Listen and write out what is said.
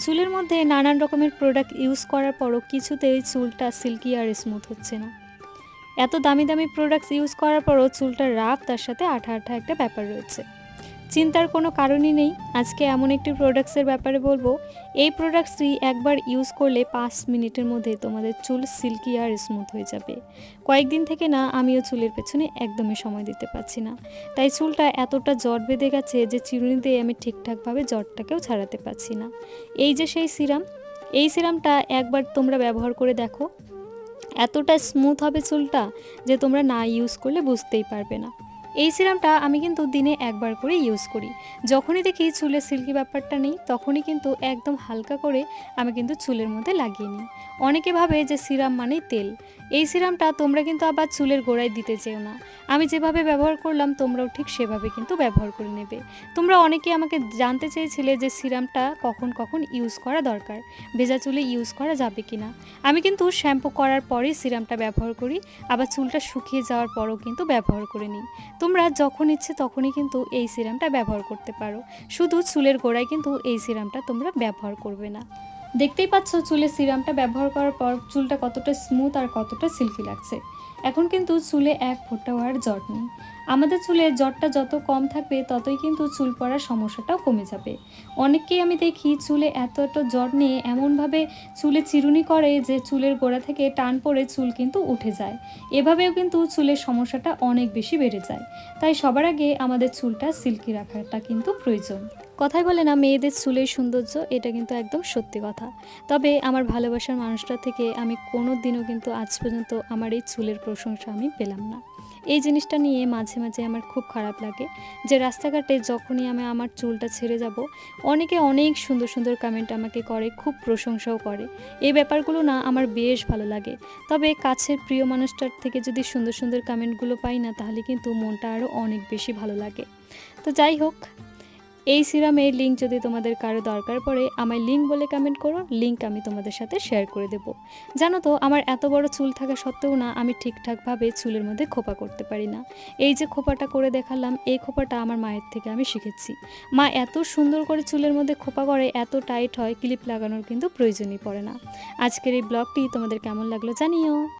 চুলের মধ্যে নানান রকমের প্রোডাক্ট ইউজ করার পরও কিছুতেই চুলটা সিল্কি আর স্মুথ হচ্ছে না। এত দামি দামি প্রোডাক্টস ইউজ করার পরও চুলটা রাফ, তার সাথে আঠা আঠা একটা ব্যাপার রয়েছে। চিন্তার কোনো কারণই নেই। আজকে এমন একটি প্রোডাক্টসের ব্যাপারে বলবো, এই প্রোডাক্টসটি একবার ইউজ করলে 5 মিনিটের মধ্যে তোমাদের চুল সিল্কি আর স্মুথ হয়ে যাবে। কয়েকদিন থেকে না আমিও চুলের পেছনে একদমই সময় দিতে পারছি না, তাই চুলটা এতটা জট বেঁধে গেছে যে চিরুনি দিয়ে আমি ঠিকঠাকভাবে জটটাকেও ছাড়াতে পারছি না। এই যে সেই সিরাম, এই সিরামটা একবার তোমরা ব্যবহার করে দেখো, এতটা স্মুথ হবে চুলটা যে তোমরা না ইউজ করলে বুঝতেই পারবে না। এই সিরামটা আমি কিন্তু দিনে একবার করে ইউজ করি। যখনই দেখি চুলের সিল্কি ব্যাপারটা নেই, তখনই কিন্তু একদম হালকা করে আমি কিন্তু চুলের মধ্যে লাগিয়ে নিই। অনেকে ভাবে যে সিরাম মানেই তেল। এই সিরামটা তোমরা কিন্তু আবার চুলের গোড়ায় দিতে চেও না। আমি যেভাবে ব্যবহার করলাম তোমরাও ঠিক সেভাবে কিন্তু ব্যবহার করে নেবে। তোমরা অনেকে আমাকে জানতে চেয়েছিলে যে সিরামটা কখন কখন ইউজ করা দরকার, ভেজা চুলে ইউজ করা যাবে কি না। আমি কিন্তু শ্যাম্পু করার পরেই সিরামটা ব্যবহার করি, আবার চুলটা শুকিয়ে যাওয়ার পরও কিন্তু ব্যবহার করে নিই। তোমরা যখন ইচ্ছে তখনই কিন্তু এই সিরামটা ব্যবহার করতে পারো। শুধু চুলের গোড়ায় কিন্তু এই সিরামটা তোমরা ব্যবহার করবে না। দেখতেই পাচ্ছ চুলের সিরামটা ব্যবহার করার পর চুলটা কতটা স্মুথ আর কতটা সিল্কি লাগছে। এখন কিন্তু চুলে এক ফোঁটাও আর জট নেই। আমাদের চুলের জটটা যত কম থাকবে ততই কিন্তু চুল পড়ার সমস্যাটাও কমে যাবে। অনেককেই আমি দেখি চুলে এত এত জট নিয়ে এমনভাবে চুলে চিরুনি করে যে চুলের গোড়া থেকে টান পড়ে চুল কিন্তু উঠে যায়। এভাবেও কিন্তু চুলের সমস্যাটা অনেক বেশি বেড়ে যায়। তাই সবার আগে আমাদের চুলটা সিল্কি রাখাটা কিন্তু প্রয়োজন। কথাই বলে না, মেয়েদের চুলের সৌন্দর্য, এটা কিন্তু একদম সত্যি কথা। তবে আমার ভালোবাসার মানুষটা থেকে আমি কোনো দিনও কিন্তু আজ পর্যন্ত আমার এই চুলের প্রশংসা আমি পেলাম না। এই জিনিসটা নিয়ে মাঝে মাঝে আমার খুব খারাপ লাগে যে রাস্তাঘাটে যখনই আমি আমার চুলটা ছেড়ে যাব, অনেকে অনেক সুন্দর সুন্দর কমেন্ট আমাকে করে, খুব প্রশংসাও করে। এই ব্যাপারগুলো না আমার বেশ ভালো লাগে। তবে কাছের প্রিয় মানুষটার থেকে যদি সুন্দর সুন্দর কমেন্টগুলো পাই না, তাহলে কিন্তু মনটা আরও অনেক বেশি ভালো লাগে। তো যাই হোক, এই সিরামের লিঙ্ক যদি তোমাদের কারো দরকার পড়ে আমায় লিঙ্ক বলে কমেন্ট করো, লিঙ্ক আমি তোমাদের সাথে শেয়ার করে দেব। জানো তো, আমার এত বড় চুল থাকা সত্ত্বেও না আমি ঠিকঠাকভাবে চুলের মধ্যে খোপা করতে পারি না। এই যে খোপাটা করে দেখালাম, এই খোপাটা আমার মায়ের থেকে আমি শিখেছি। মা এত সুন্দর করে চুলের মধ্যে খোপা করে, এত টাইট হয়, ক্লিপ লাগানোর কিন্তু প্রয়োজনই পড়ে না। আজকের এই ব্লগটি তোমাদের কেমন লাগলো জানিও।